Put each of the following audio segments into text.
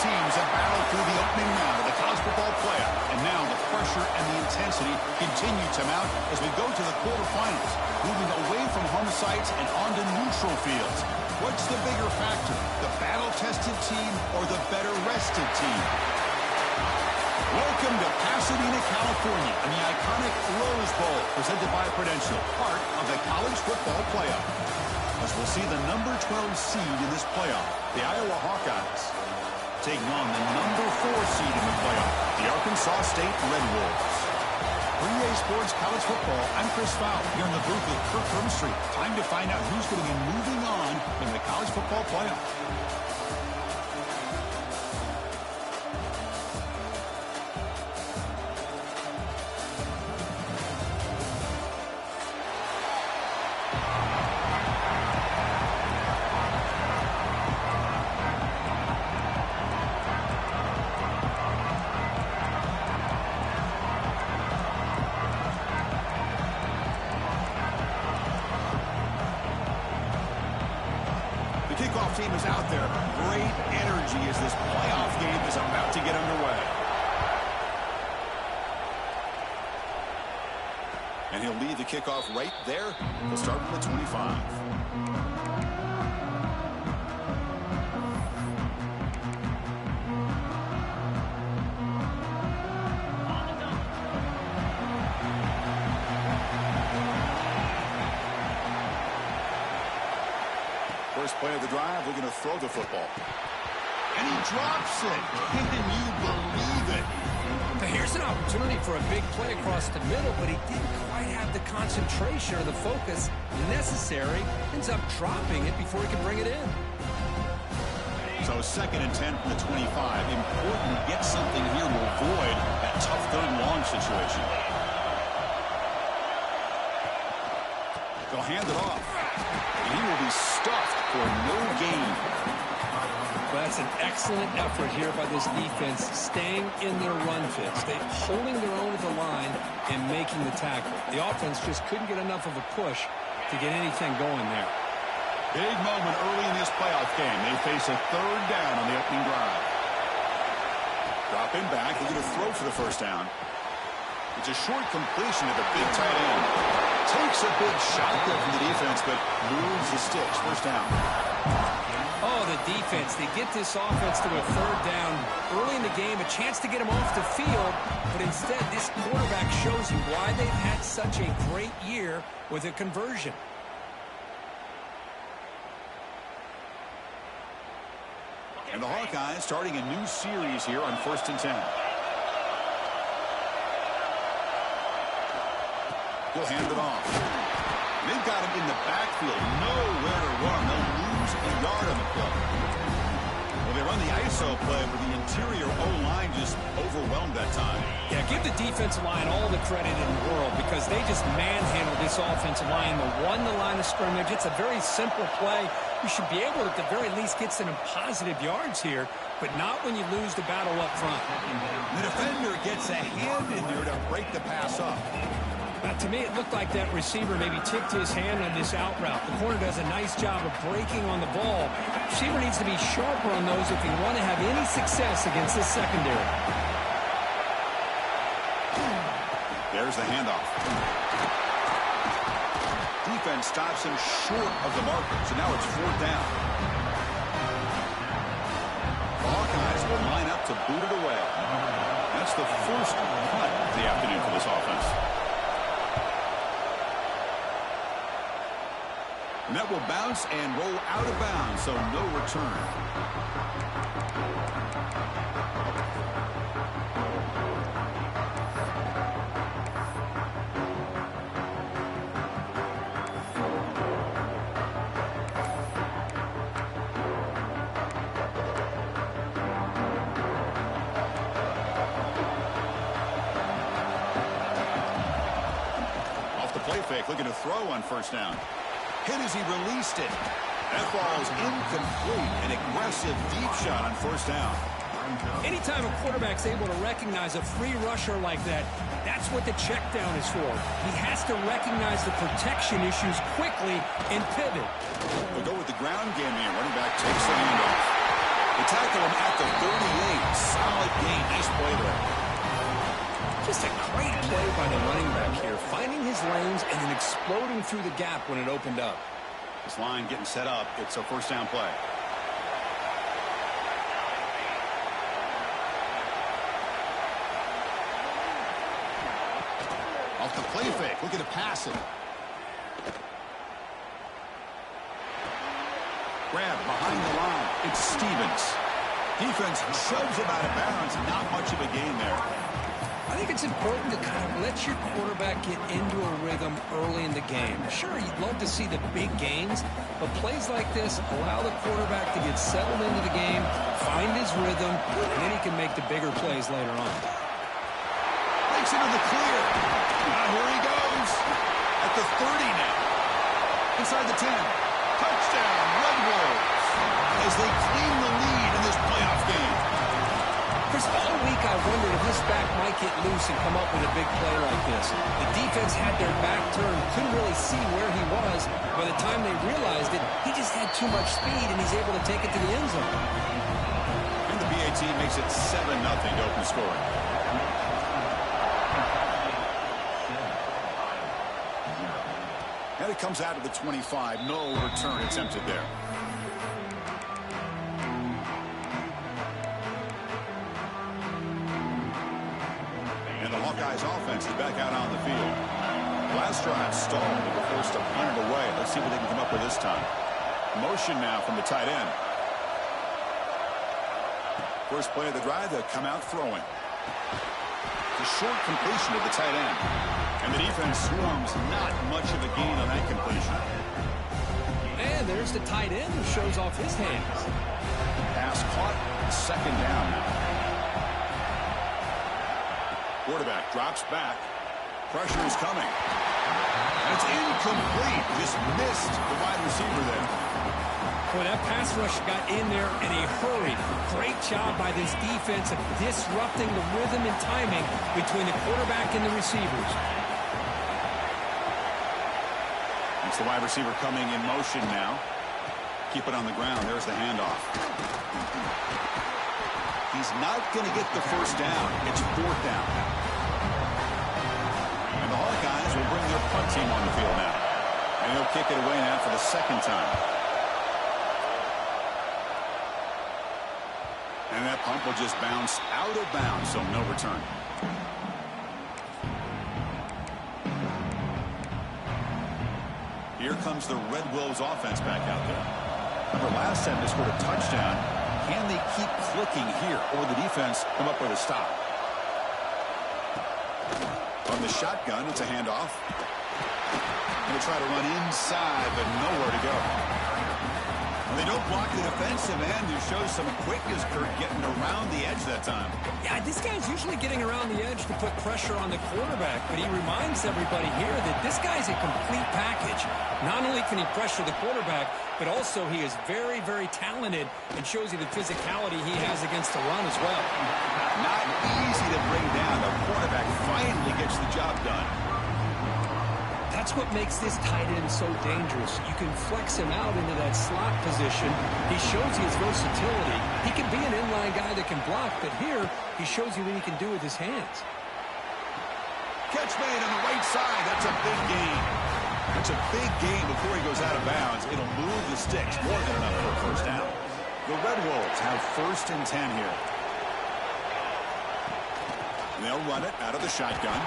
teams have battled through the opening round of the college football playoff, and now the pressure and the intensity continue to mount as we go to the quarterfinals, moving away from home sites and onto neutral fields. What's the bigger factor, the battle-tested team or the better-rested team? Welcome to Pasadena, California, and the iconic Rose Bowl, presented by Prudential, part of the college football playoff. As we'll see the number 12 seed in this playoff, the Iowa Hawkeyes, taking on the number 4 seed in the playoff, the Arkansas State Red Wolves. For EA Sports College Football, I'm Chris Fowler, here in the booth with Kirk Hermstreet. Time to find out who's going to be moving on in the college football playoff. Kickoff team is out there. Great energy as this playoff game is about to get underway. And he'll lead the kickoff right there. We'll start from the 25. First play of the drive, we're going to throw the football. And he drops it. Can you believe it? Here's an opportunity for a big play across the middle, but he didn't quite have the concentration or the focus necessary. Ends up dropping it before he can bring it in. So 2nd and 10 from the 25. Important to get something here to avoid that tough third and long situation. They'll hand it off. And he will be stuffed for no gain. Well, that's an excellent effort here by this defense, staying in their run fits. They're holding their own at the line and making the tackle. The offense just couldn't get enough of a push to get anything going there. Big moment early in this playoff game. They face a 3rd down on the opening drive. Dropping back, they're going to throw for the first down. It's a short completion to the big tight end. Takes a big shot there from the defense, but moves the sticks. First down. Oh, the defense. They get this offense to a 3rd down early in the game, a chance to get him off the field, but instead this quarterback shows you why they've had such a great year with a conversion. And the Hawkeyes starting a new series here on 1st and 10. He'll hand it off. They've got him in the backfield. Nowhere to run. They'll lose a yard on the play. Well, they run the ISO play, but the interior O-line just overwhelmed that time. Yeah, give the defensive line all the credit in the world because they just manhandled this offensive line. They won the line of scrimmage. It's a very simple play. You should be able to, at the very least, get some positive yards here, but not when you lose the battle up front. The defender gets a hand in there to break the pass up. Now, to me, it looked like that receiver maybe tipped his hand on this out route. The corner does a nice job of breaking on the ball. Receiver needs to be sharper on those if you want to have any success against this secondary. There's the handoff. Defense stops him short of the marker, so now it's 4th down. The Hawkeyes will line up to boot it away. That's the first punt of the afternoon for this offense. And that will bounce and roll out of bounds, so no return. Off the play fake, looking to throw on 1st down. Hit as he released it. That ball's incomplete. An aggressive deep shot on 1st down. Anytime a quarterback's able to recognize a free rusher like that, that's what the check down is for. He has to recognize the protection issues quickly and pivot. We'll go with the ground game here. Running back takes the handoff. They tackle him at the 38. Solid gain. Nice play there. Just a great play by the running back here, finding his lanes and then exploding through the gap when it opened up. This line getting set up. It's a first down play. Off the play fake. Looking to pass it. Grab behind the line. It's Stevens. Defense shoves him out of bounds. Not much of a gain there. I think it's important to kind of let your quarterback get into a rhythm early in the game. Sure, you'd love to see the big gains, but plays like this allow the quarterback to get settled into the game, find his rhythm, and then he can make the bigger plays later on. Breaks into the clear. Here he goes. At the 30 now. Inside the 10. Touchdown, Red Wolves. As they claim the lead in this playoff game. Chris, all week I wondered if this back might get loose and come up with a big play like this. The defense had their back turned, couldn't really see where he was. By the time they realized it, he just had too much speed, and he's able to take it to the end zone. And the BAT makes it 7-0 to open scoring. And it comes out of the 25. No return attempted there. And the Hawkeyes offense is back out on the field. Last drive stalled. They were forced to punt it away. Let's see what they can come up with this time. Motion now from the tight end. First play of the drive, they'll come out throwing. The short completion of the tight end. And the defense swarms. Not much of a gain on that completion. And there's the tight end who shows off his hands. Pass caught. Second down now. Quarterback drops back. Pressure is coming. And it's incomplete. Just missed the wide receiver there. Boy, that pass rush got in there in a hurry. Great job by this defense of disrupting the rhythm and timing between the quarterback and the receivers. It's the wide receiver coming in motion now. Keep it on the ground. There's the handoff. He's not going to get the first down. It's fourth down. And the Hawkeyes will bring their punt team on the field now. And he'll kick it away now for the second time. And that punt will just bounce out of bounds, so no return. Here comes the Red Wolves offense back out there. Remember, last time they scored a touchdown. Can they keep clicking here, or the defense come up with a stop? From the shotgun, it's a handoff. Going to try to run inside, but nowhere to go. They don't block the defensive end, who shows some quickness, Kurt, getting around the edge that time. Yeah, this guy's usually getting around the edge to put pressure on the quarterback, but he reminds everybody here that this guy's a complete package. Not only can he pressure the quarterback, but also he is very, very talented and shows you the physicality he has against the run as well. Not easy to bring down. The quarterback finally gets the job done. That's what makes this tight end so dangerous. You can flex him out into that slot position. He shows you his versatility. He can be an inline guy that can block, but here he shows you what he can do with his hands. Catch made on the right side. That's a big gain. That's a big gain before he goes out of bounds. It'll move the sticks. More than enough for a first down. The Red Wolves have 1st and 10 here. And they'll run it out of the shotgun.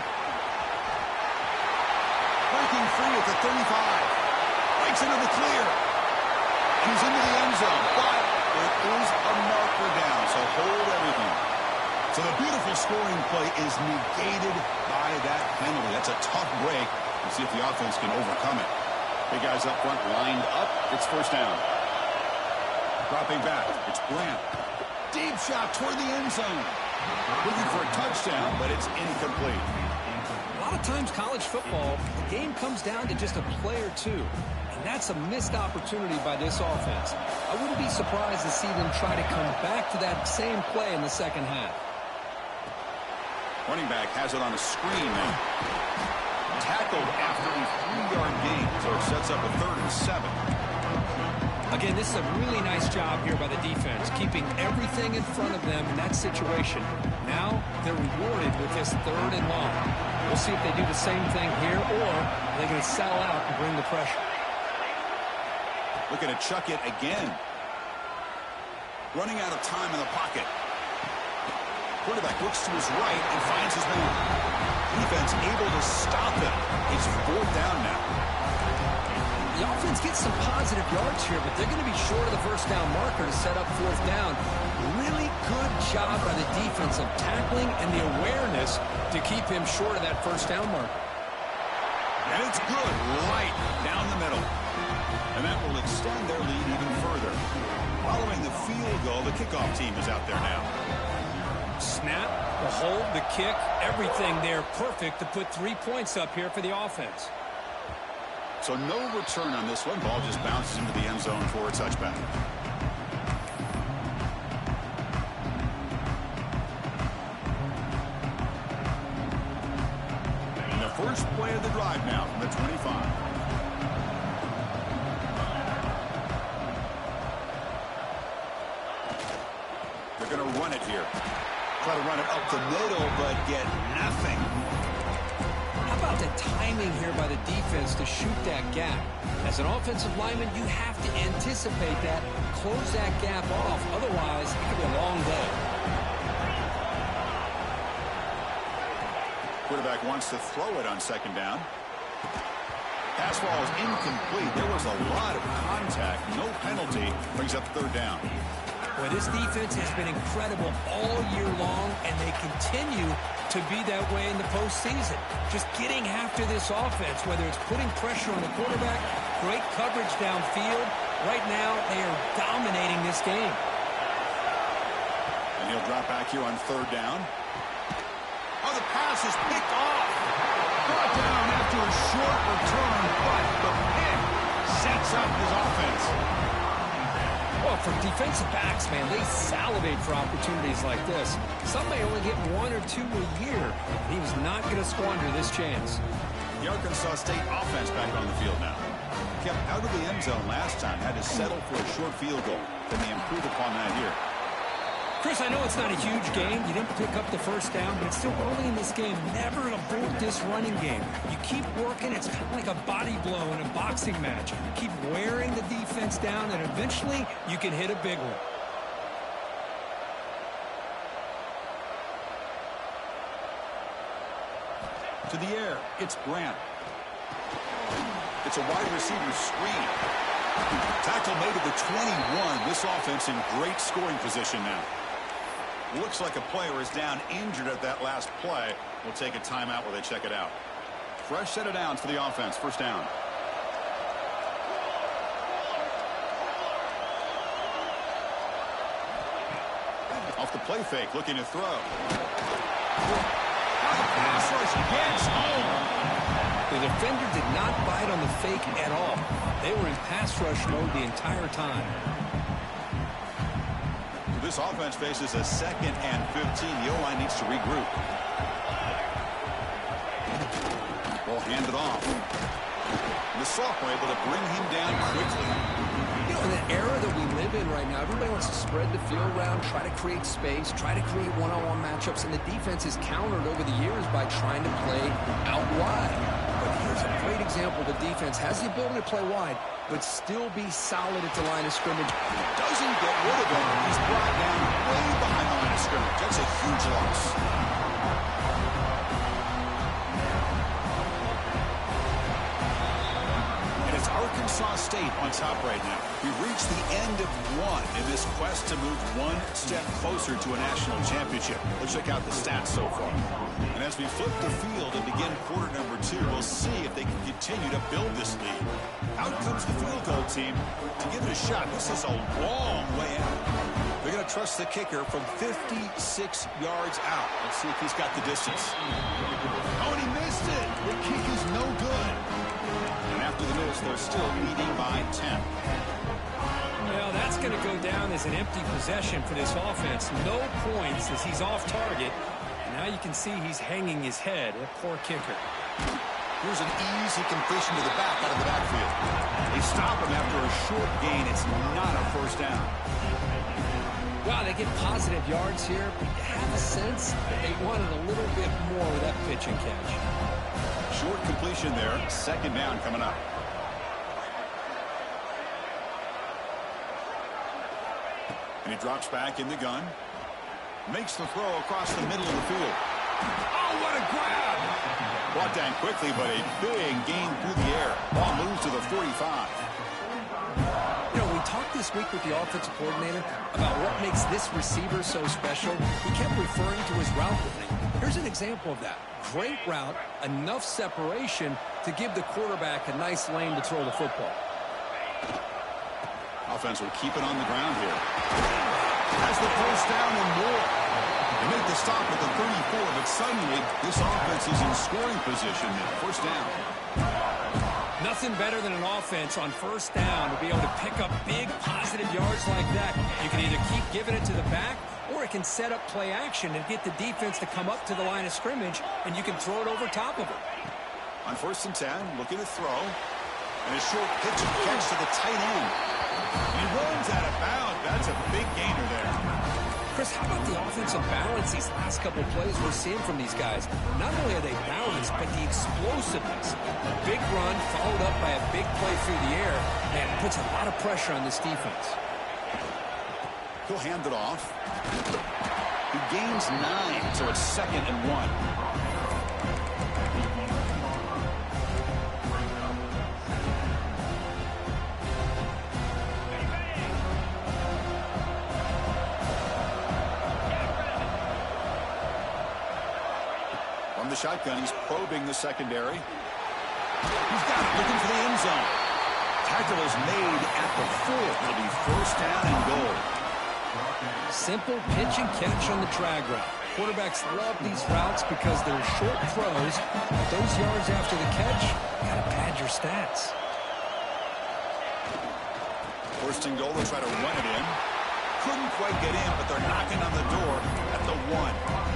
Breaking free at the 35. Breaks into the clear. And he's into the end zone. But it is a marker down, so hold everything. So the beautiful scoring play is negated by that penalty. That's a tough break. Let's see if the offense can overcome it. Big guys up front lined up. It's first down. Dropping back. It's Brandt. Deep shot toward the end zone. Looking for a touchdown, but it's incomplete. A lot of times college football, the game comes down to just a play or two. And that's a missed opportunity by this offense. I wouldn't be surprised to see them try to come back to that same play in the second half. Running back has it on a screen now. Tackled after a 3-yard gain, so it sets up a 3rd and 7. Again, this is a really nice job here by the defense, keeping everything in front of them in that situation. Now they're rewarded with this 3rd and long. We'll see if they do the same thing here, or are they going to sell out and bring the pressure. Looking to chuck it again. Running out of time in the pocket. Quarterback looks to his right and finds his man. Defense able to stop him. It's 4th down now. The offense gets some positive yards here, but they're going to be short of the 1st down marker to set up 4th down. Really good job by the defense of tackling and the awareness to keep him short of that 1st down marker. And it's good, right down the middle. And that will extend their lead even further. Following the field goal, the kickoff team is out there now. Snap, the hold, the kick, everything there perfect to put 3 points up here for the offense. So no return on this one. Ball just bounces into the end zone for a touchback. And the first play of the drive now from the 25. They're going to run it here. Try to run it up the middle, but get nothing. How about the timing here by the defense to shoot that gap? As an offensive lineman, you have to anticipate that, close that gap off. Otherwise, it could be a long day. Quarterback wants to throw it on 2nd down. Pass ball is incomplete. There was a lot of contact. No penalty. Brings up 3rd down. Well, this defense has been incredible all year long, and they continue to be that way in the postseason. Just getting after this offense, whether it's putting pressure on the quarterback, great coverage downfield. Right now, they are dominating this game. And he'll drop back here on 3rd down. Oh, the pass is picked off. Brought down after a short return, but the pick sets up his offense. Well, for defensive backs, man, they salivate for opportunities like this. Some may only get 1 or 2 a year. He was not going to squander this chance. The Arkansas State offense back on the field now. Kept out of the end zone last time. Had to settle for a short field goal. Can they improve upon that here? Chris, I know it's not a huge game. You didn't pick up the 1st down, but it's still early in this game. Never abort this running game. You keep working. It's kind of like a body blow in a boxing match. Keep wearing the defense down, and eventually you can hit a big one. To the air, it's Grant. It's a wide receiver screen. Tackle made at the 21. This offense in great scoring position now. Looks like a player is down injured at that last play. We'll take a timeout while they check it out. Fresh set of downs for the offense. 1st down. Off the play fake, looking to throw. Pass rush gets home. The defender did not bite on the fake at all. They were in pass rush mode the entire time. This offense faces a 2nd and 15. The O-line needs to regroup. Ball handed off. The sophomore able to bring him down quickly. You know, in the era that we live in right now, everybody wants to spread the field around, try to create space, try to create one-on-one matchups, and the defense is countered over the years by trying to play out wide. But here's a great example. The defense has the ability to play wide, but still be solid at the line of scrimmage. Doesn't get rid of him. He's brought down way behind the line of scrimmage. That's a huge loss. And it's Arkansas State on top right now. We've reached the end of one in this quest to move one step closer to a national championship. Let's check out the stats so far. And as we flip the field and begin quarter number 2, we'll see if they can continue to build this lead. Out comes the field goal team to give it a shot. This is a long way out. They're going to trust the kicker from 56 yards out. Let's see if he's got the distance. Oh, and he missed it. The kick is no good. And after the miss, they're still leading by 10. Well, that's going to go down as an empty possession for this offense. No points as he's off target. Now you can see he's hanging his head. A poor kicker. Here's an easy completion to the back out of the backfield. They stop him after a short gain. It's not a first down. Wow, they get positive yards here, but you have a sense that they wanted a little bit more with that pitch and catch. Short completion there. Second down coming up. And he drops back in the gun. Makes the throw across the middle of the field. Oh, what a grab! Brought down quickly, but a big gain through the air. Ball moves to the 45. You know, we talked this week with the offensive coordinator about what makes this receiver so special. He kept referring to his route running. Here's an example of that. Great route, enough separation to give the quarterback a nice lane to throw the football. Offense will keep it on the ground here. Has the first down and more. They make the stop at the 34, but suddenly this offense is in scoring position now. First down. Nothing better than an offense on first down to be able to pick up big positive yards like that. You can either keep giving it to the back, or it can set up play action and get the defense to come up to the line of scrimmage, and you can throw it over top of it. On first and 10, looking to throw. And a short pitch and catch to the tight end. He runs out of bounds. That's a big gainer there. Chris, how about the offensive balance these last couple of plays we're seeing from these guys? Not only are they balanced, but the explosiveness. A big run followed up by a big play through the air, and it puts a lot of pressure on this defense. He'll hand it off. He gains 9, so it's 2nd and 1. The shotgun, he's probing the secondary. He's got it, looking for the end zone. Tackle is made at the 4. It'll be first down and goal. Simple pitch and catch on the drag route. Quarterbacks love these routes because they're short throws, but those yards after the catch, you gotta pad your stats. First and goal, they'll try to run it in. Couldn't quite get in, but they're knocking on the door at the 1.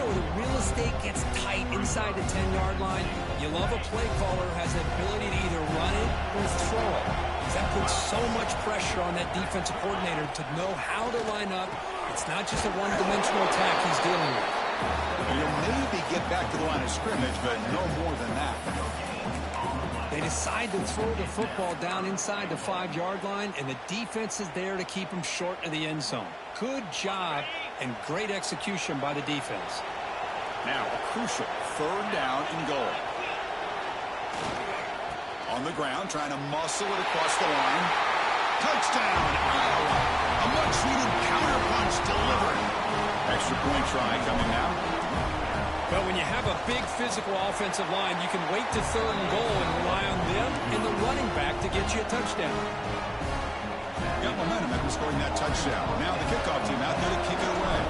The real estate gets tight inside the 10-yard line. You love a play caller who has the ability to either run it or throw it. That puts so much pressure on that defensive coordinator to know how to line up. It's not just a one-dimensional attack he's dealing with. You'll maybe get back to the line of scrimmage, but no more than that. They decide to throw the football down inside the 5-yard line, and the defense is there to keep him short of the end zone. Good job and great execution by the defense. Now a crucial 3rd down and goal. On the ground, trying to muscle it across the line. Touchdown, Iowa. A much-needed counterpunch delivered. Extra point try coming now. But when you have a big physical offensive line, you can wait to 3rd and goal and rely on them and the running back to get you a touchdown. Got momentum after scoring that touchdown. Now the kickoff team out there to kick it away.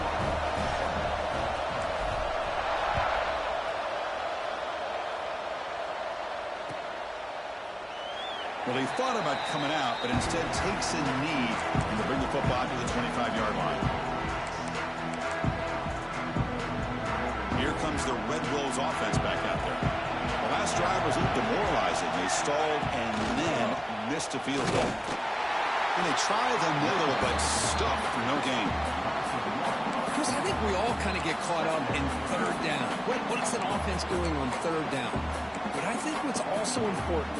Well, he thought about coming out, but instead takes a knee and to bring the football to the 25-yard line. Here comes the Red Wolves offense back out there. The last drive was a little demoralizing. They stalled and then missed a field goal. And they try the middle, but stuck for no gain. Chris, I think we all kind of get caught up in 3rd down. What's an offense doing on 3rd down? But I think what's also important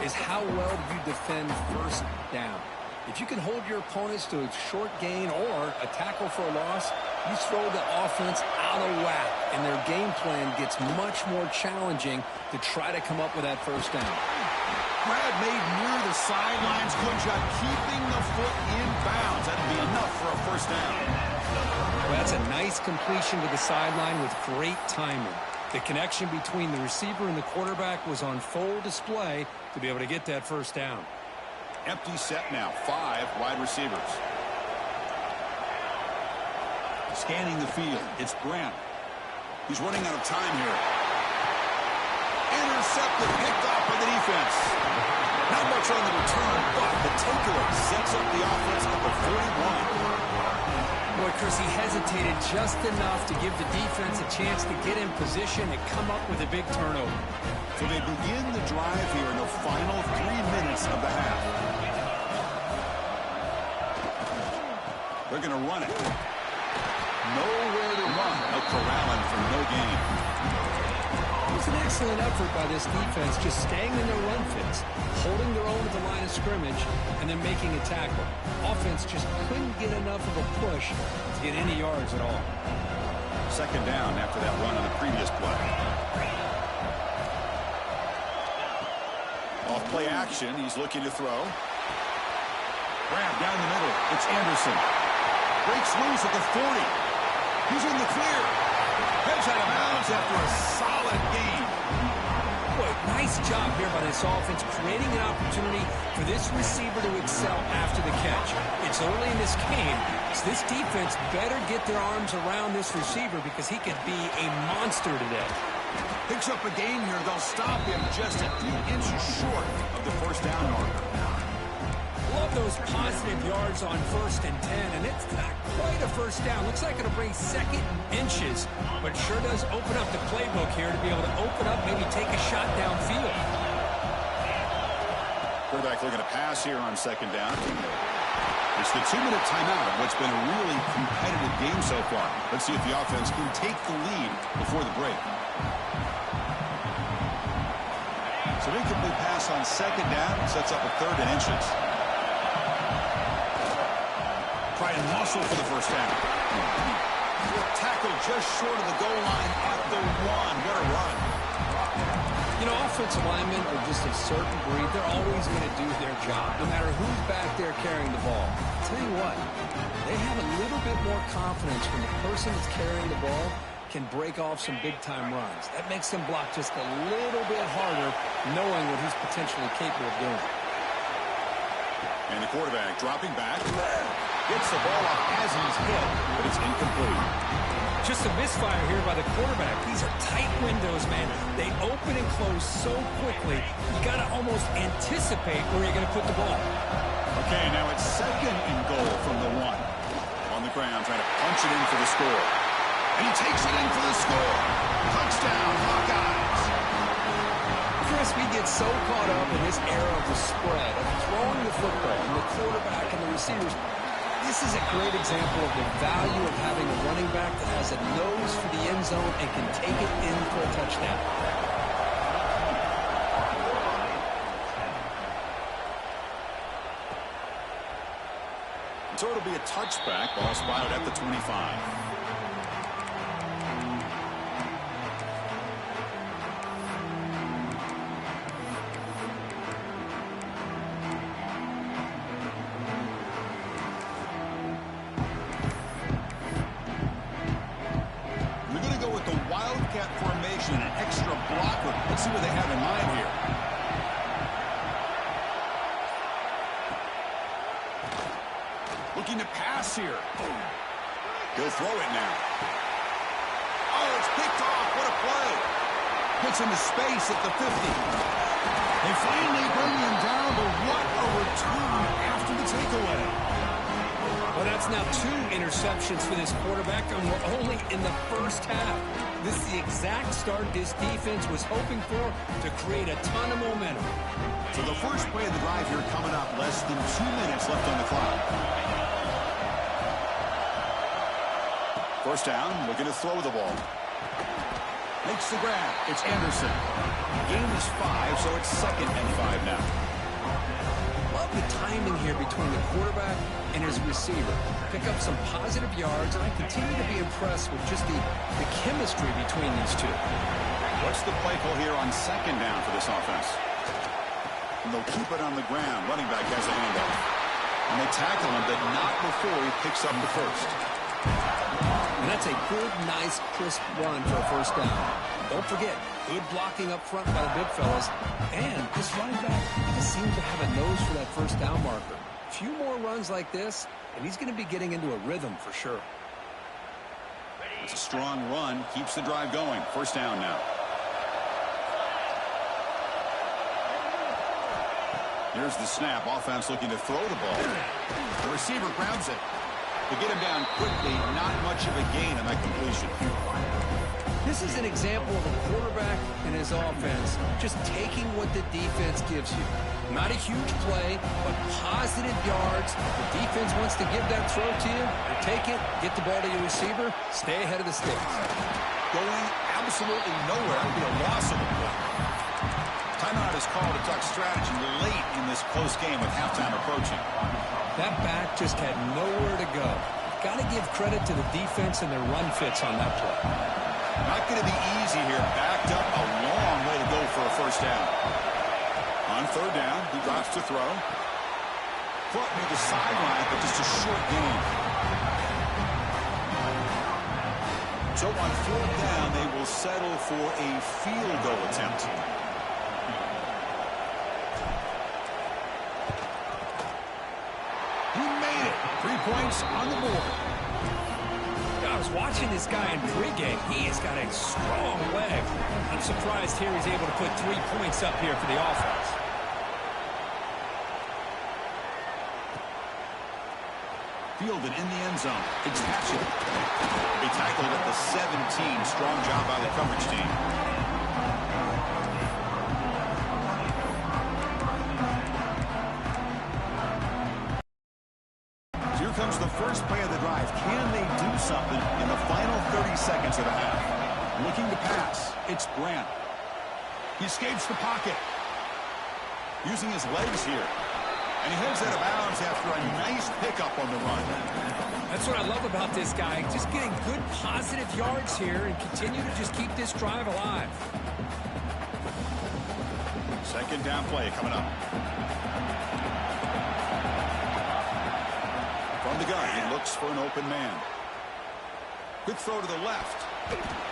is how well you defend 1st down. If you can hold your opponents to a short gain or a tackle for a loss, you throw the offense out of whack, and their game plan gets much more challenging to try to come up with that 1st down. Grab made near the sidelines. Good job keeping the foot in bounds. That'd be enough for a 1st down. Well, that's a nice completion to the sideline with great timing. The connection between the receiver and the quarterback was on full display to be able to get that 1st down. Empty set now. 5 wide receivers. Scanning the field. It's Brown. He's running out of time here. Intercepted. Picked off by the defense. Not much on the return, but the takeaway sets up the offense at the 41. Boy, Chris, he hesitated just enough to give the defense a chance to get in position and come up with a big turnover. So they begin the drive here in the final 3 minutes of the half. They're going to run it. Nowhere to run. A corralling for no gain. It was an excellent effort by this defense, just staying in their run fits, holding their own at the line of scrimmage, and then making a tackle. Offense just couldn't get enough of a push to get any yards at all. Second down after that run on the previous play. Off play action, he's looking to throw. Grab down the middle. It's Anderson. Breaks loose at the 40. He's in the clear. Heads out of bounds after a solid gain. Boy, nice job here by this offense, creating an opportunity for this receiver to excel after the catch. It's early in this game, so this defense better get their arms around this receiver because he could be a monster today. Picks up a gain here. They'll stop him just a few inches short of the first down marker. Love those positive yards on 1st and 10, and it's not quite a first down. Looks like it'll bring second inches, but sure does open up the playbook here to be able to open up, maybe take a shot downfield. Quarterback looking to pass here on second down. It's the 2-minute timeout of what's been a really competitive game so far. Let's see if the offense can take the lead before the break. So an incomplete pass on second down sets up a 3rd and inches. Try and muscle for the first down. Tackle just short of the goal line at the 1. What a run. You know, offensive linemen are just a certain breed. They're always going to do their job, no matter who's back there carrying the ball. I'll tell you what, they have a little bit more confidence when the person that's carrying the ball can break off some big-time runs. That makes them block just a little bit harder, knowing what he's potentially capable of doing. And the quarterback dropping back. Gets the ball off as he's hit, but it's incomplete. Just a misfire here by the quarterback. These are tight windows, man. They open and close so quickly, you got to almost anticipate where you're going to put the ball. Okay, now it's 2nd and goal from the 1. On the ground, trying to punch it in for the score. And he takes it in for the score. Touchdown, Hawkeyes. Chris, we get so caught up in this era of the spread, of throwing the football, and the quarterback and the receivers. This is a great example of the value of having a running back that has a nose for the end zone and can take it in for a touchdown. So it'll be a touchback. Ball spotted at the 25. Formation, an extra blocker. Let's see what they have in mind here. Looking to pass here. He'll throw it now. Oh, it's picked off. What a play. Gets into space at the 50. They finally bring him down, but what a return after the takeaway. Well, that's now 2 interceptions for this quarterback, and we're only in the first half. This is the exact start this defense was hoping for to create a ton of momentum. So the first play of the drive here coming up, less than 2 minutes left on the clock. First down, looking to throw the ball. Makes the grab. It's Anderson. Game is 5, so it's 2nd and 5 now. Love the timing here between the quarterback and his receiver. Pick up some positive yards, and I continue to be impressed with just the chemistry between these two. What's the play call here on 2nd down for this offense? And they'll keep it on the ground. Running back has a handoff. And they tackle him, but not before he picks up the first. And that's a good, nice, crisp run for a first down. Don't forget, good blocking up front by the big fellas. And this running back, he just seems to have a nose for that first down marker. A few more runs like this, and he's going to be getting into a rhythm for sure. It's a strong run, keeps the drive going. First down now. Here's the snap. Offense looking to throw the ball. The receiver grabs it. To get him down quickly, not much of a gain on that completion. This is an example of a quarterback and his offense just taking what the defense gives you. Not a huge play, but positive yards. The defense wants to give that throw to you. You take it, get the ball to your receiver, stay ahead of the sticks. Going absolutely nowhere. That would be a loss of the play. Timeout is called to talk strategy late in this close game with halftime approaching. That back just had nowhere to go. Got to give credit to the defense and their run fits on that play. Not going to be easy here. Backed up a long way to go for a first down. On third down, he drops to throw. Caught near the sideline, but just a short gain. So on fourth down, they will settle for a field goal attempt. He made it. 3 points on the board. I was watching this guy in pregame. He has got a strong leg. I'm surprised here he's able to put 3 points up here for the offense. Fielded in the end zone. It's Hatchet. He tackled at the 17. Strong job by the coverage team. Here comes the first play of the drive. Can they do something in the final 30 seconds of the half? Looking to pass. It's Grant. He escapes the pocket. Using his legs here. And he heads out of bounds after a nice pickup on the run. That's what I love about this guy. Just getting good positive yards here and continue to just keep this drive alive. Second down play coming up. From the gun, he looks for an open man. Quick throw to the left.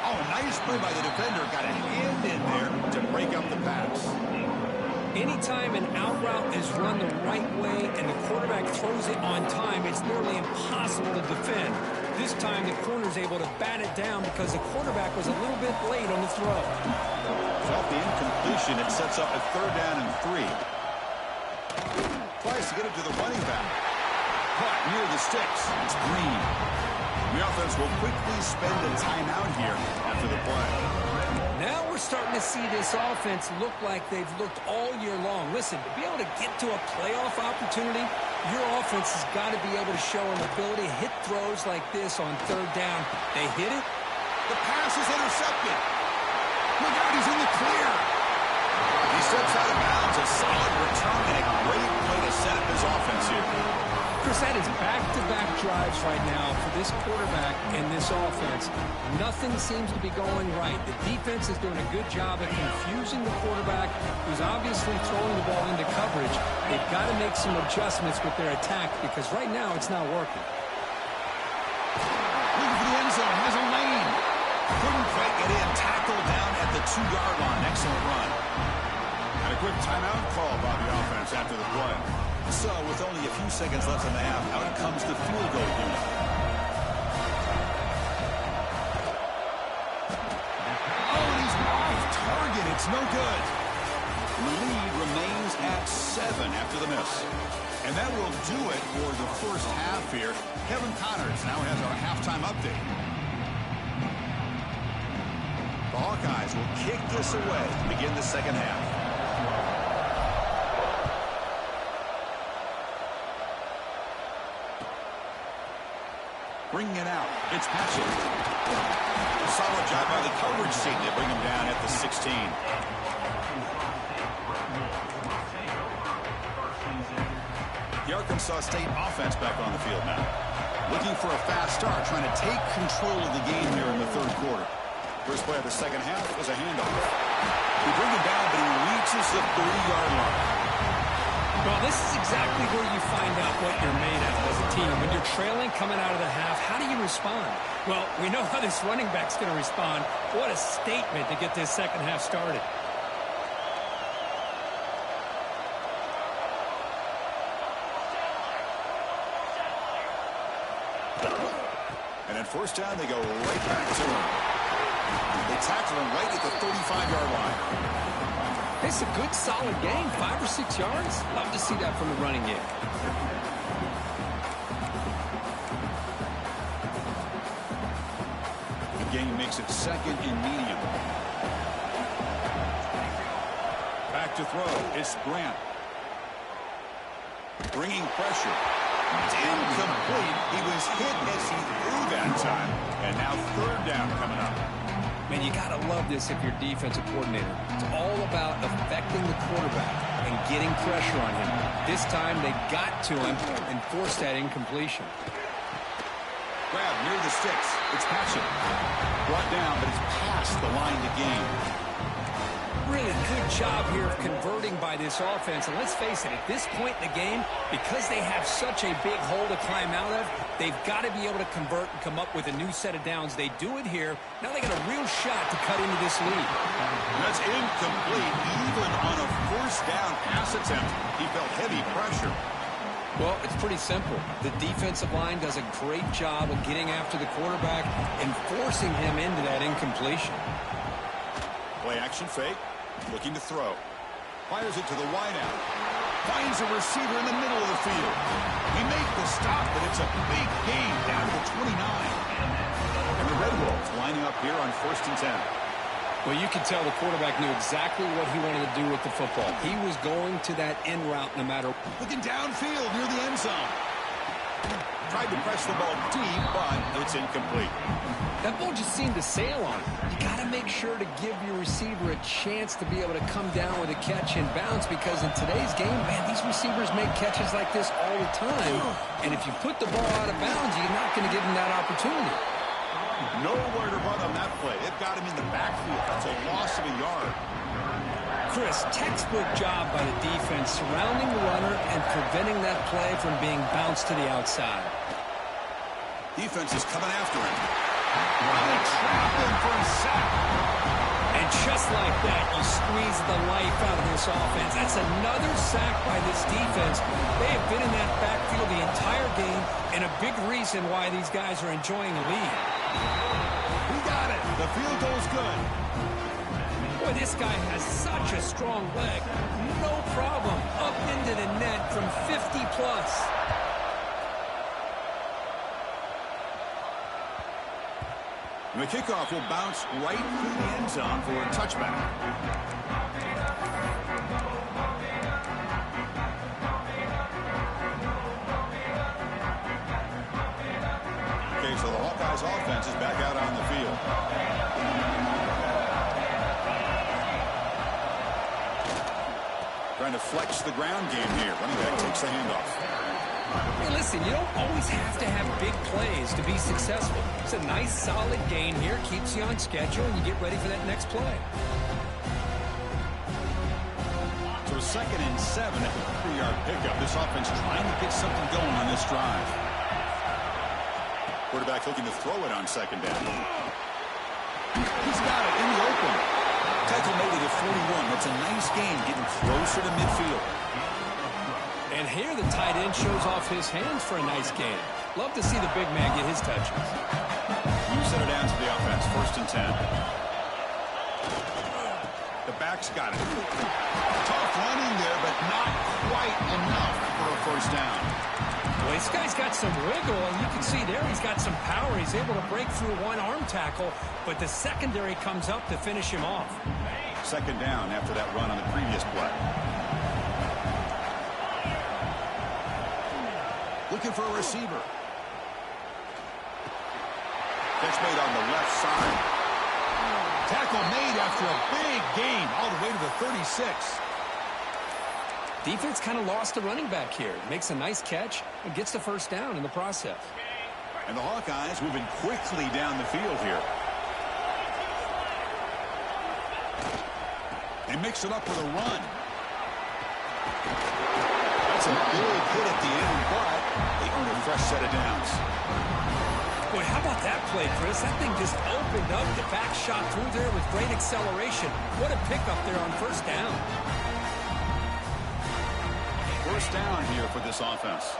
Oh, nice play by the defender. Got a hand in there to break up the pass. Anytime an out route is run the right way and the quarterback throws it on time, it's nearly impossible to defend. This time, the corner's able to bat it down because the quarterback was a little bit late on the throw. Felt the incompletion. It sets up a third down and 3. Tries to get it to the running back. Caught near the sticks. It's Green. The offense will quickly spend a timeout here after the play. Now we're starting to see this offense look like they've looked all year long. Listen, to be able to get to a playoff opportunity, your offense has got to be able to show an ability to hit throws like this on third down. They hit it. The pass is intercepted. Look out, he's in the clear. He steps out of bounds. A solid return and a great way to set up his offense here. Chris, that is back-to-back drives right now for this quarterback and this offense. Nothing seems to be going right. The defense is doing a good job of confusing the quarterback, who's obviously throwing the ball into coverage. They've got to make some adjustments with their attack because right now it's not working. Looking for the end zone. Has a lane. Couldn't quite get in. Tackled down at the 2-yard line. Excellent run. And a quick timeout call by the offense after the play. So, with only a few seconds left in the half, out comes the field goal unit. Oh, and he's off target. It's no good. The lead remains at 7 after the miss. And that will do it for the first half here. Kevin Connors now has our halftime update. The Hawkeyes will kick this away to begin the second half. Bringing it out. It's Patchett. Solid job by the coverage team. They bring him down at the 16. The Arkansas State offense back on the field now. Looking for a fast start, trying to take control of the game here in the third quarter. First play of the second half was a handoff. We bring him down, but he reaches the 30-yard line. Well, this is exactly where you find out what you're made of as a team. When you're trailing coming out of the half, how do you respond? Well, we know how this running back's going to respond. What a statement to get this second half started. And at first down, they go right back to him. They tackle him right at the 35-yard line. It's a good, solid game, 5 or 6 yards. Love to see that from the running game. makes it second and medium. Back to throw. It's Grant. Bringing pressure. It's incomplete. He was hit as he threw that time. And now third down coming up. Man, you got to love this if you're defensive coordinator. It's all about affecting the quarterback and getting pressure on him. This time they got to him and forced that incompletion. Grab near the sticks. It's Patchett. Brought down, but it's past the line to gain. Really good job here of converting by this offense. And let's face it, at this point in the game, because they have such a big hole to climb out of, they've got to be able to convert and come up with a new set of downs. They do it here. Now they got a real shot to cut into this lead. That's incomplete. Even on a first down pass attempt, he felt heavy pressure. Well, it's pretty simple. The defensive line does a great job of getting after the quarterback and forcing him into that incompletion. Play action fake. Looking to throw. Fires it to the wideout. Finds a receiver in the middle of the field. We make the stop, but it's a big gain down to the 29. And the Red Wolves lining up here on 1st and 10. Well, you can tell the quarterback knew exactly what he wanted to do with the football. He was going to that end route no matter. Looking downfield near the end zone. Tried to press the ball deep, but it's incomplete. That ball just seemed to sail on him. You got to make sure to give your receiver a chance to be able to come down with a catch and bounce, because in today's game, man, these receivers make catches like this all the time. And if you put the ball out of bounds, you're not going to give them that opportunity. Nowhere to run on that play. It got him in the backfield. That's a loss of a yard. Chris, textbook job by the defense surrounding the runner and preventing that play from being bounced to the outside. Defense is coming after him. Trying to trap him for a sack. And just like that, you squeeze the life out of this offense. That's another sack by this defense. They have been in that backfield the entire game, and a big reason why these guys are enjoying the lead. He got it. The field goal's good. Boy, this guy has such a strong leg. No problem. Up into the net from 50 plus. And the kickoff will bounce right through the end zone for a touchback. Okay, so the Hawkeyes offense is back out on the field. Trying to flex the ground game here. Running back takes the handoff. Hey, listen, you don't always have to have big plays to be successful. It's a nice, solid gain here. Keeps you on schedule, and you get ready for that next play. So 2nd and 7 at the 3-yard pickup. This offense trying to get something going on this drive. Quarterback looking to throw it on 2nd down. He's got it in the open. Tackle made it at 41. That's a nice gain, getting closer to midfield. And here the tight end shows off his hands for a nice gain. Love to see the big man get his touches. You set it down to the offense. 1st and 10. The back's got it. Tough running there, but not quite enough for a 1st down. Well, this guy's got some wiggle, and you can see there he's got some power. He's able to break through one arm tackle, but the secondary comes up to finish him off. 2nd down after that run on the previous play. Looking for a receiver. Catch made on the left side. Tackle made after a big gain all the way to the 36. Defense kind of lost the running back here. Makes a nice catch and gets the 1st down in the process. And the Hawkeyes moving quickly down the field here. They mix it up with a run. That's a big hit at the end, but they earn a fresh set of downs. Boy, how about that play, Chris? That thing just opened up. The back shot through there with great acceleration. What a pickup there on 1st down. 1st down here for this offense.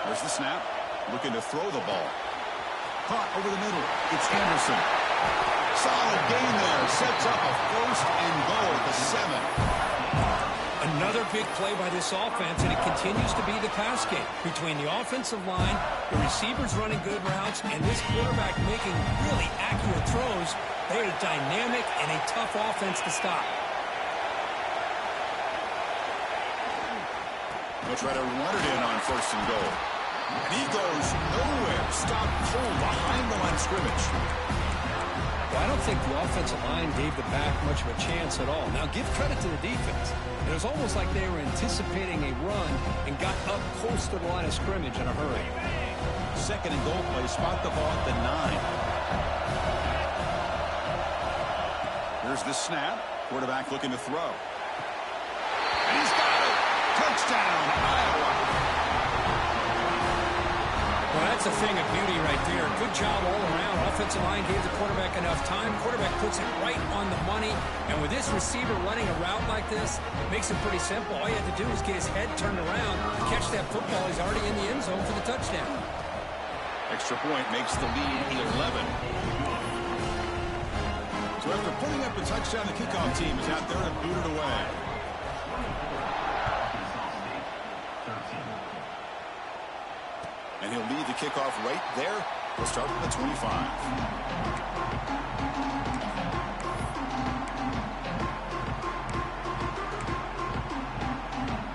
There's the snap. Looking to throw the ball. Caught over the middle. It's Anderson. Solid gain there. Sets up a 1st and goal at the 7. Another big play by this offense, and it continues to be the pass game. Between the offensive line, the receivers running good routes, and this quarterback making really accurate throws, they are dynamic and a tough offense to stop. They'll try to run it in on 1st and goal. And he goes nowhere. Stopped cold behind the line of scrimmage. Well, I don't think the offensive line gave the back much of a chance at all. Now, give credit to the defense. It was almost like they were anticipating a run and got up close to the line of scrimmage in a hurry. 2nd and goal play. Spot the ball at the 9. Here's the snap. Quarterback looking to throw. And he's got it. Touchdown, Iowa. Well, that's a thing of beauty right there. Good job all around. Offensive line gave the quarterback enough time. Quarterback puts it right on the money. And with this receiver running a route like this, it makes it pretty simple. All you have to do is get his head turned around, catch that football. He's already in the end zone for the touchdown. Extra point makes the lead 11. So after putting up a touchdown, the kickoff team is out there to boot it away. And he'll lead the kickoff right there. We'll start with the 25.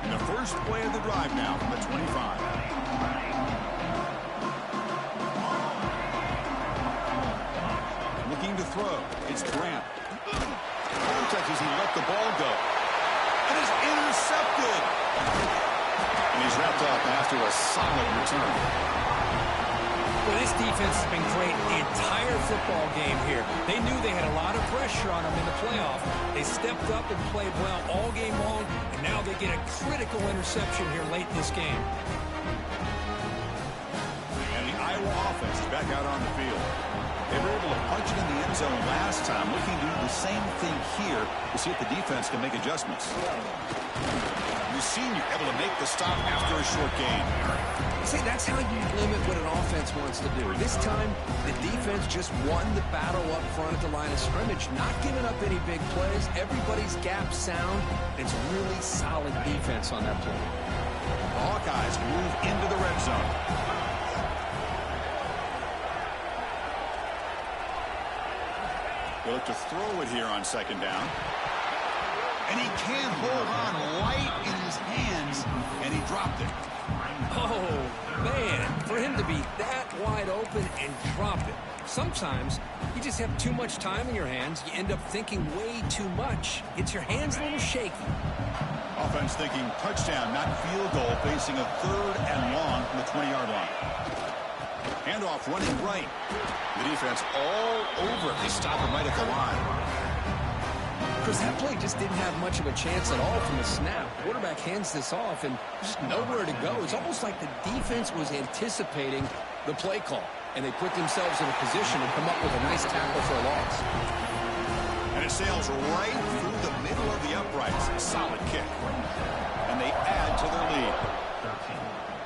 And the first play of the drive now from the 25. Looking to throw. It's Grant. Contact as he let the ball go. And is intercepted. And he's wrapped up after a solid return. Well, this defense has been great the entire football game here. They knew they had a lot of pressure on them in the playoff. They stepped up and played well all game long, and now they get a critical interception here late in this game. And the Iowa offense is back out on the field. They were able to punch it in the end zone last time, looking to do the same thing here to see if the defense can make adjustments. The senior able to make the stop after a short gain. See, that's how you limit what an offense wants to do. This time, the defense just won the battle up front at the line of scrimmage, not giving up any big plays. Everybody's gap sound. It's really solid defense on that play. The Hawkeyes move into the red zone. They look to throw it here on 2nd down. And he can't hold on right in his hands, and he dropped it. Oh, man, for him to be that wide open and drop it. Sometimes you just have too much time in your hands. You end up thinking way too much. Gets your hands a little shaky. Offense thinking touchdown, not field goal, facing a 3rd and long from the 20-yard line. Handoff running right. The defense all over it. They stop him right at the line. Because that play just didn't have much of a chance at all from the snap. Quarterback hands this off and just nowhere to go. It's almost like the defense was anticipating the play call, and they put themselves in a position to come up with a nice tackle for a loss. And it sails right through the middle of the uprights. Solid kick. And they add to their lead.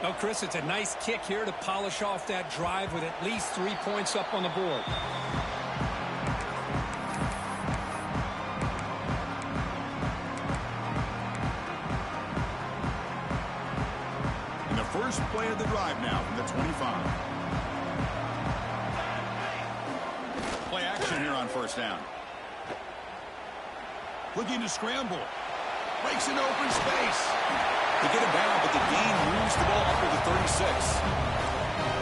Oh, Chris, it's a nice kick here to polish off that drive with at least 3 points up on the board. And the first play of the drive now from the 25. Play action here on 1st down. Looking to scramble. Breaks into open space. They get it down, but the gain moves the ball up to the 36.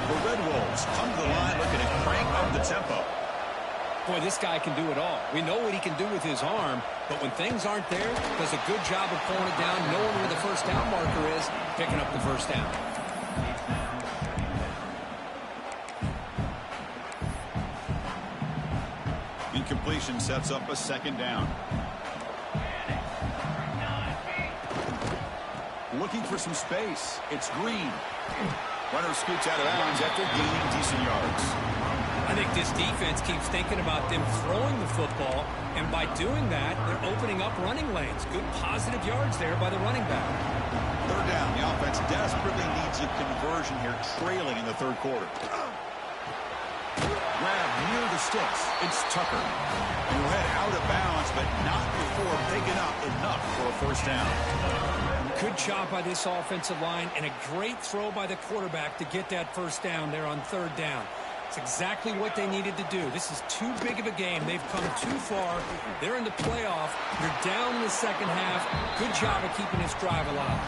The Red Wolves come to the line looking to crank up the tempo. Boy, this guy can do it all. We know what he can do with his arm, but when things aren't there, does a good job of pulling it down, knowing where the 1st down marker is, picking up the 1st down. Incompletion sets up a 2nd down. Looking for some space. It's Green. Runner scoots out of bounds after gaining decent yards. I think this defense keeps thinking about them throwing the football, and by doing that, they're opening up running lanes. Good positive yards there by the running back. 3rd down. The offense desperately needs a conversion here, trailing in the 3rd quarter. grab near the sticks. It's Tucker. And he'll head out of bounds, but not before picking up enough for a first down. Good job by this offensive line and a great throw by the quarterback to get that first down there on third down. It's exactly what they needed to do. This is too big of a game. They've come too far. They're in the playoff. You're down in the second half. Good job of keeping this drive alive.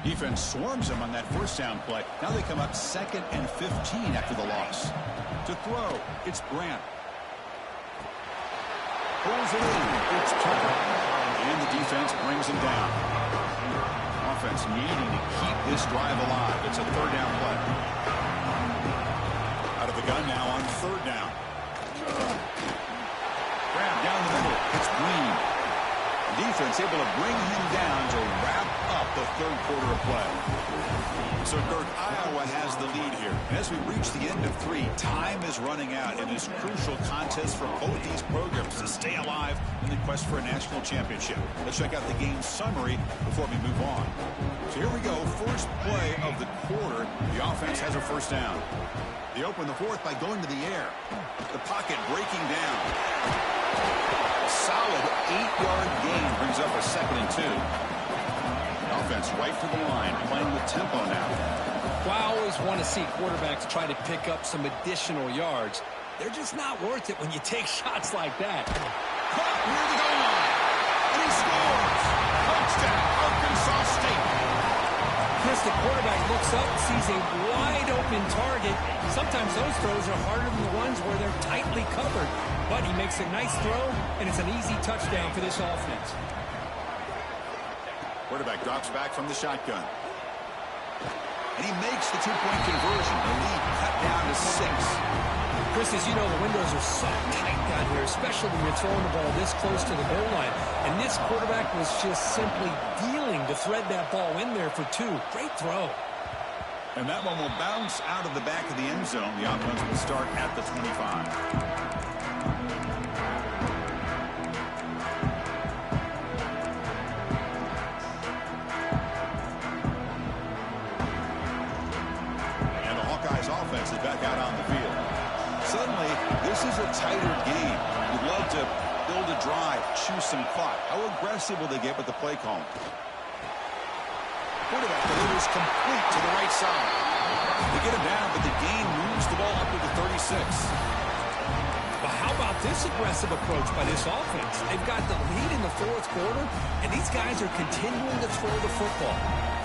Defense swarms him on that first down play. Now they come up 2nd and 15 after the loss. To throw, it's Grant. Pulls it in. It's Tucker. And the defense brings him down. Offense needing to keep this drive alive. It's a third down play. Out of the gun now on third down. Grab down the middle. It's Green. Defense able to bring him down to wrap up the third quarter of play. So, Kirk, Iowa has the lead here. And as we reach the end of 3, time is running out in this crucial contest for both these programs to stay alive in the quest for a national championship. Let's check out the game summary before we move on. So here we go. First play of the quarter. The offense has a first down. They open the fourth by going to the air. The pocket breaking down. Solid 8-yard gain brings up a 2nd and 2. Offense right to the line, playing with tempo now. Well, I always want to see quarterbacks try to pick up some additional yards. They're just not worth it when you take shots like that. Caught near the goal line, and he scores! Touchdown, Arkansas State! Chris, the quarterback looks up, sees a wide-open target. Sometimes those throws are harder than the ones where they're tightly covered. But he makes a nice throw, and it's an easy touchdown for this offense. Quarterback drops back from the shotgun. And he makes the two-point conversion. The lead cut down to 6. Chris, as you know, the windows are so tight down here, especially when you're throwing the ball this close to the goal line. And this quarterback was just simply dealing to thread that ball in there for 2. Great throw. And that one will bounce out of the back of the end zone. The offense will start at the 25. Offense is back out on the field. Suddenly, this is a tighter game. You'd love to build a drive, choose some clock. How aggressive will they get with the play call? Quarterback delivers complete to the right side. They get him down, but the gain moves the ball up to the 36. But how about this aggressive approach by this offense? They've got the lead in the fourth quarter, and these guys are continuing to throw the football.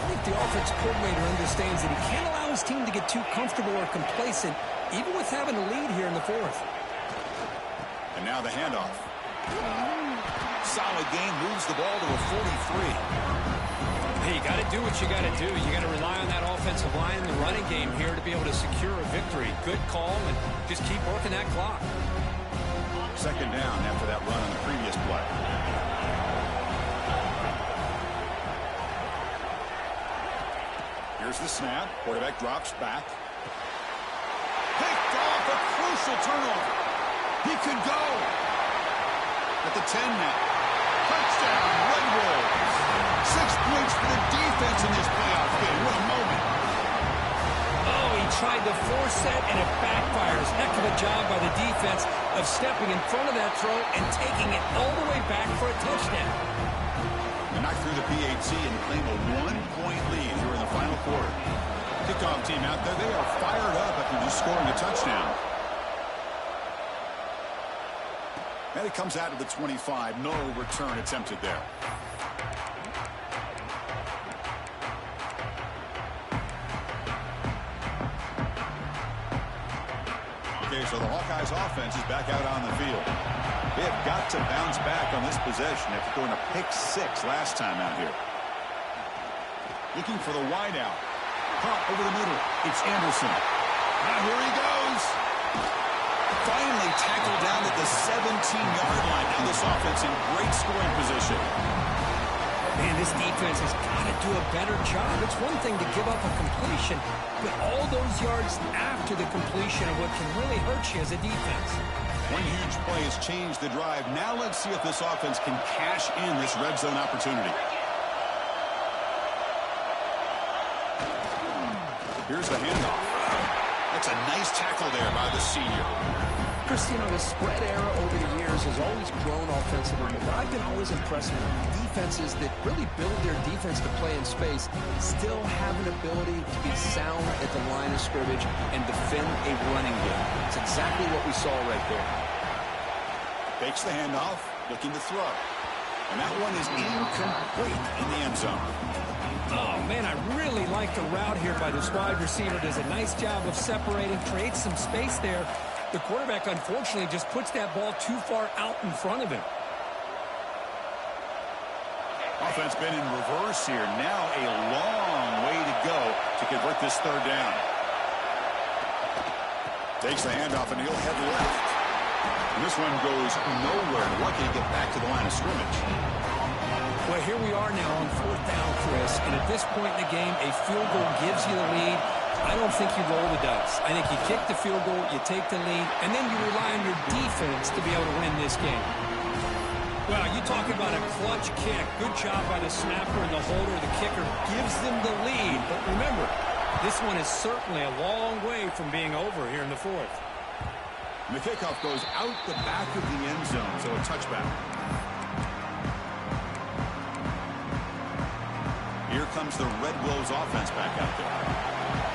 I think the offense coordinator understands that he can't allow his team to get too comfortable or complacent, even with having a lead here in the fourth. And now the handoff. Solid gain, moves the ball to a 43. Hey, you got to do what you got to do. You got to rely on that offensive line in the running game here to be able to secure a victory. Good call, and just keep working that clock. Second down after that run on the previous play. Here's the snap. Quarterback drops back. Picked off, a crucial turnover. He could go. At the 10 now. Touchdown, Red Wolves. 6 points for the defense in this playoff game. What a moment. Oh, he tried to force that, and it backfires. Heck of a job by the defense of stepping in front of that throw and taking it all the way back for a touchdown. They knock through the PAT and claim a 1-point lead here in the final quarter. Kickoff team out there, they are fired up after just scoring a touchdown. And it comes out of the 25. No return attempted there. Okay, so the Hawkeyes offense is back out on the field. They have got to bounce back on this possession after throwing a pick-6 last time out here. Looking for the wideout. Caught over the middle. It's Anderson. Now here he goes. Finally tackled down at the 17-yard line. Now this offense in great scoring position. Man, this defense has got to do a better job. It's one thing to give up a completion, but all those yards after the completion are what can really hurt you as a defense. One huge play has changed the drive. Now let's see if this offense can cash in this red zone opportunity. Here's the handoff. That's a nice tackle there by the senior. Chris, you know, the spread era over the years has always grown offensively, but I've been always impressed with defenses that really build their defense to play in space, still have an ability to be sound at the line of scrimmage and defend a running game. It's exactly what we saw right there. Fakes the handoff, looking to throw. And that one is incomplete in the end zone. Oh, man, I really like the route here by this wide receiver. Does a nice job of separating, creates some space there. The quarterback, unfortunately, just puts that ball too far out in front of him. Offense been in reverse here. Now a long way to go to convert this third down. Takes the handoff, and he'll head left. And this one goes nowhere. Lucky to get back to the line of scrimmage. Well, here we are now on fourth down, Chris. And at this point in the game, a field goal gives you the lead. I don't think you roll the dice. I think you kick the field goal, you take the lead, and then you rely on your defense to be able to win this game. Well, you talk about a clutch kick. Good job by the snapper and the holder. The kicker gives them the lead. But remember, this one is certainly a long way from being over here in the fourth. And the kickoff goes out the back of the end zone, so a touchback. Here comes the Red Wolves offense back out there.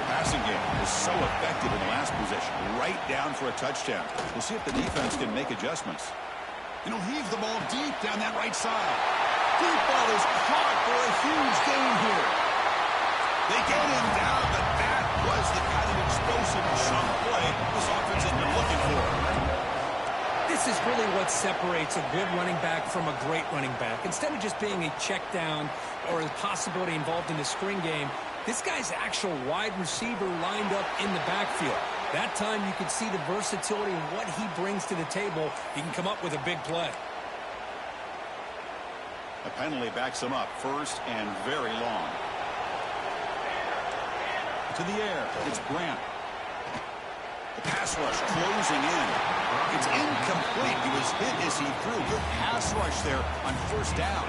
The passing game was so effective in the last possession, right down for a touchdown. We'll see if the defense can make adjustments. And he'll heave the ball deep down that right side. Deep ball is caught for a huge gain here. They get him down, but that was the kind of explosive chunk play this offense has been looking for. This is really what separates a good running back from a great running back. Instead of just being a check down or a possibility involved in the screen game, this guy's actual wide receiver lined up in the backfield. That time you could see the versatility and what he brings to the table. He can come up with a big play. A penalty backs him up, first and very long. To the air, it's Grant. The pass rush closing in. It's incomplete. He was hit as he threw. Good pass rush there on first down.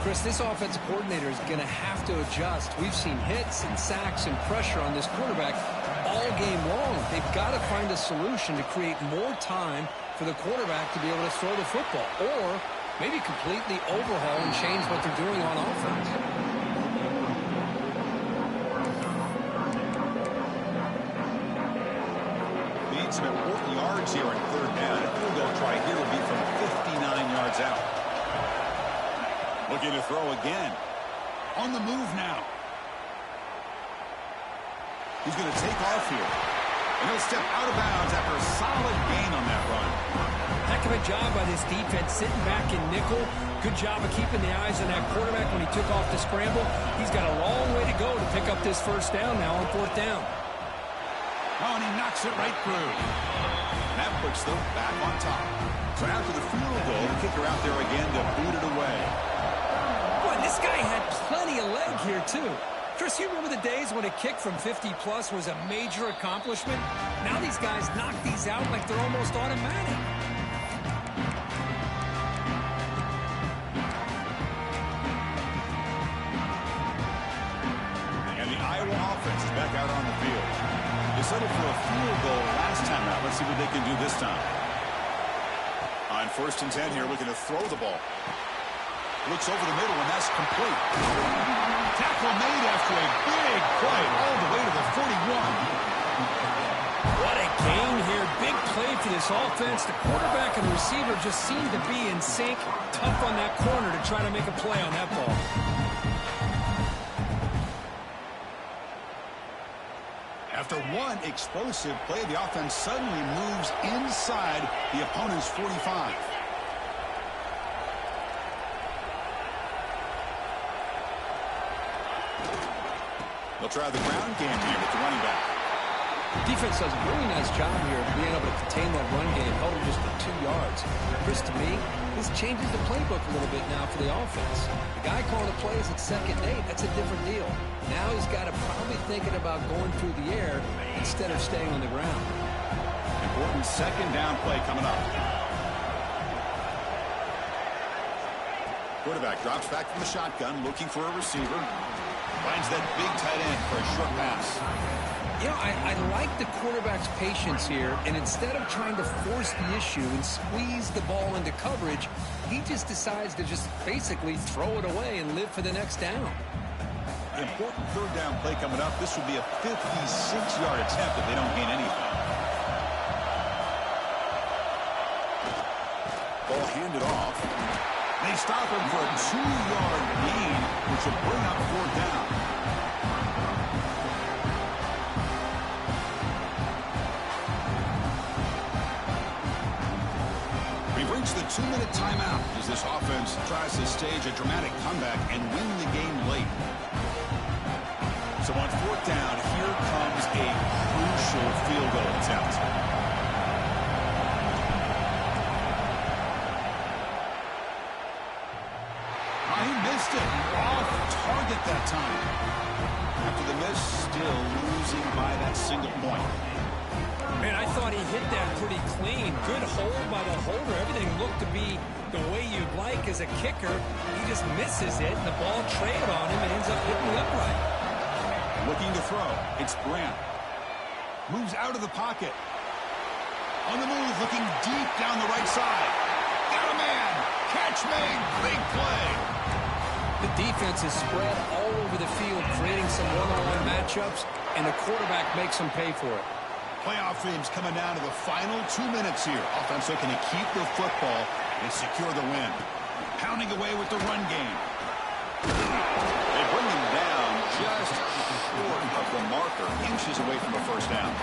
Chris, this offensive coordinator is going to have to adjust. We've seen hits and sacks and pressure on this quarterback all game long. They've got to find a solution to create more time for the quarterback to be able to throw the football, or maybe completely overhaul and change what they're doing on offense. Need some important yards here in third down. A field goal try here would be from 59 yards out. Looking to throw again. On the move now. He's going to take off here. And he'll step out of bounds after a solid gain on that run. Heck of a job by this defense sitting back in nickel. Good job of keeping the eyes on that quarterback when he took off the scramble. He's got a long way to go to pick up this first down now on fourth down. Oh, and he knocks it right through. And that puts them back on top. So after the field goal, the kicker out there again to boot it away. Boy, this guy had plenty of leg here, too. Chris, you remember the days when a kick from 50-plus was a major accomplishment? Now these guys knock these out like they're almost automatic. And the Iowa offense is back out on the field. They settled for a field goal last time out. Let's see what they can do this time. On first and 10 here, looking to throw the ball. Looks over the middle, and that's complete. Tackle made after a big play all the way to the 41. What a gain here. Big play for this offense. The quarterback and the receiver just seem to be in sync. Tough on that corner to try to make a play on that ball. After one explosive play, the offense suddenly moves inside the opponent's 45. They'll try the ground game here with the running back. Defense does a really nice job here of being able to contain that run game, held him just for 2 yards. Chris, to me, this changes the playbook a little bit now for the offense. The guy calling the plays at second and 8, that's a different deal. Now he's got to probably thinking about going through the air instead of staying on the ground. And important second down play coming up. Quarterback drops back from the shotgun, looking for a receiver. Finds that big tight end for a short pass. You know, I like the quarterback's patience here, and instead of trying to force the issue and squeeze the ball into coverage, he just decides to just basically throw it away and live for the next down. Important third down play coming up. This would be a 56-yard attempt if they don't gain anything. Ball handed off. They stop him for a 2-yard gain, which will bring up fourth down. We've reached the 2-minute timeout as this offense tries to stage a dramatic comeback and win the game late. So on fourth down, here comes a crucial field goal attempt. He missed it. Off target that time. After the miss, still losing by that single point. Man, I thought he hit that pretty clean. Good hold by the holder. Everything looked to be the way you'd like as a kicker. He just misses it, and the ball trailed on him and ends up hitting the upright. Looking to throw. It's Grant. Moves out of the pocket. On the move, looking deep down the right side. Got a man. Catch made. Big play. The defense is spread all over the field, creating some one-on-one matchups, and the quarterback makes them pay for it. Playoff games coming down to the final 2 minutes here. Offense looking to keep the football and secure the win. Pounding away with the run game. They bring him down just short of the marker, inches away from the first down.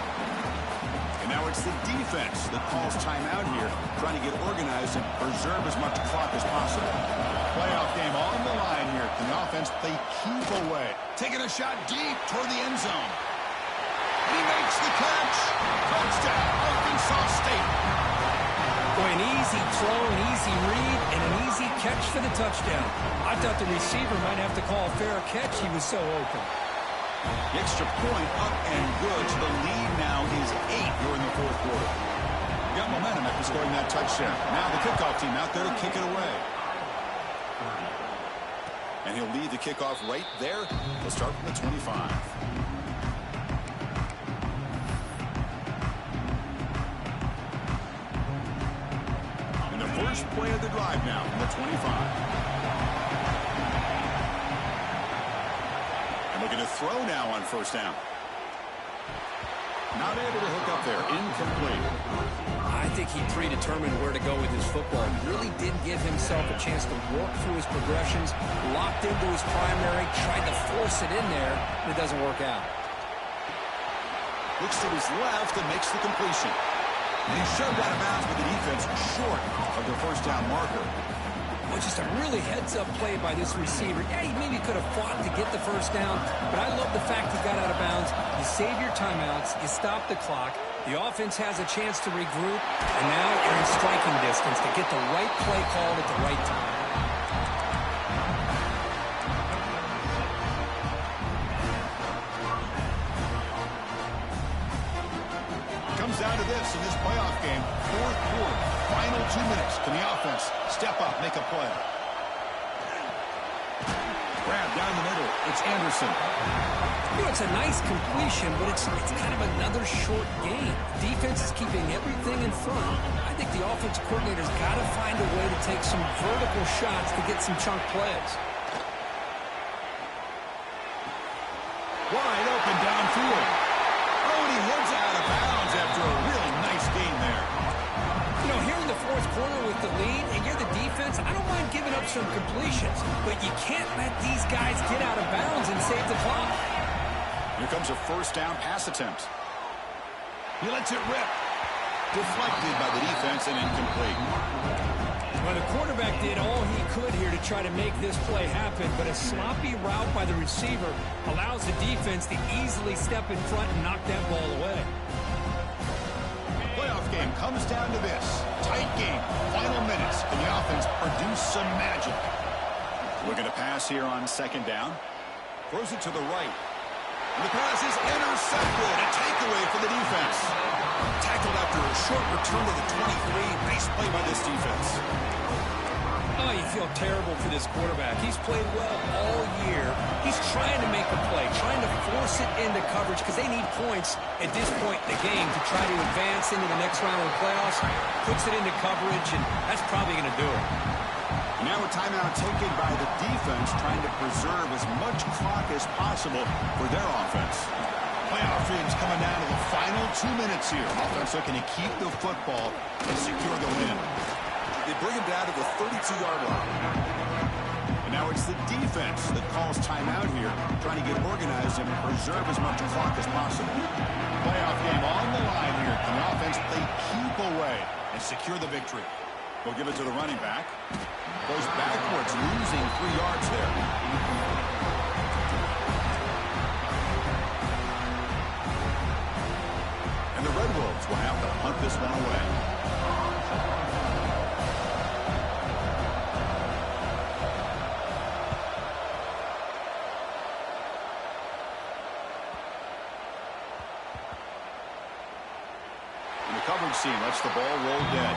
And now it's the defense that calls timeout here, trying to get organized and preserve as much clock as possible. Playoff game on the line here. Can the offense play keep away? Taking a shot deep toward the end zone. He makes the catch. Touchdown, Arkansas State. Boy, an easy throw, an easy read, and an easy catch for the touchdown. I thought the receiver might have to call a fair catch. He was so open. The extra point up and good. So the lead now is 8 here in the fourth quarter. Got momentum after scoring that touchdown. Now the kickoff team out there to kick it away. And he'll lead the kickoff right there. He'll start from the 25. And the first play of the drive now from the 25. Looking to throw now on first down. Not able to hook up there. Incomplete. I think he predetermined where to go with his football. Really didn't give himself a chance to work through his progressions. Locked into his primary. Tried to force it in there. But it doesn't work out. Looks to his left and makes the completion. And he's shoved out of bounds with the defense short of the first down marker. Well, just a really heads-up play by this receiver. Yeah, he maybe could have fought to get the first down, but I love the fact he got out of bounds. You save your timeouts, you stop the clock, the offense has a chance to regroup, and now you're in striking distance to get the right play called at the right time. Comes down to this in this playoff game, fourth quarter, final 2 minutes. Can the offense step up, make a play? Grab down the middle. It's Anderson. You know, it's a nice completion, but it's kind of another short game. Defense is keeping everything in front. I think the offense coordinator's got to find a way to take some vertical shots to get some chunk plays. Wide open downfield. Oh, and he heads out of bounds after a really nice game there. You know, here in the fourth quarter with the lead, and you're the defense, I don't mind giving up some completions, but you can't let these guys get out of bounds and save the clock. Here comes a first down pass attempt. He lets it rip. Deflected by the defense and incomplete. Well, the quarterback did all he could here to try to make this play happen, but a sloppy route by the receiver allows the defense to easily step in front and knock that ball away. Playoff game comes down to this. Tight game. Final minutes. Can the offense produce some magic? Looking to pass here on second down. Throws it to the right. And the pass is intercepted. A takeaway for the defense. Tackled after a short return to the 23. Nice play by this defense. Oh, you feel terrible for this quarterback. He's played well all year. He's trying to make a play, trying to force it into coverage because they need points at this point in the game to try to advance into the next round of the playoffs. Puts it into coverage, and that's probably going to do it. Now a timeout taken by the defense, trying to preserve as much clock as possible for their offense. Playoff games coming down to the final 2 minutes here. Offense looking to keep the football and secure the win. They bring him down to the 32-yard line. And now it's the defense that calls timeout here, trying to get organized and preserve as much clock as possible. Playoff game on the line here. Can the offense they keep away and secure the victory? We'll give it to the running back. Goes backwards, losing 3 yards there. And the Red Wolves will have to hunt this one away. Coverage scene lets the ball roll dead.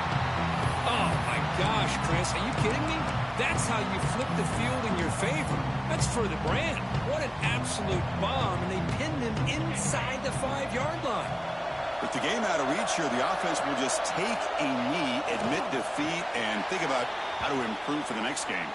Oh, my gosh, Chris. Are you kidding me? That's how you flip the field in your favor. That's for the brand. What an absolute bomb, and they pinned him inside the 5-yard line. With the game out of reach here, the offense will just take a knee, admit defeat, and think about how to improve for the next game.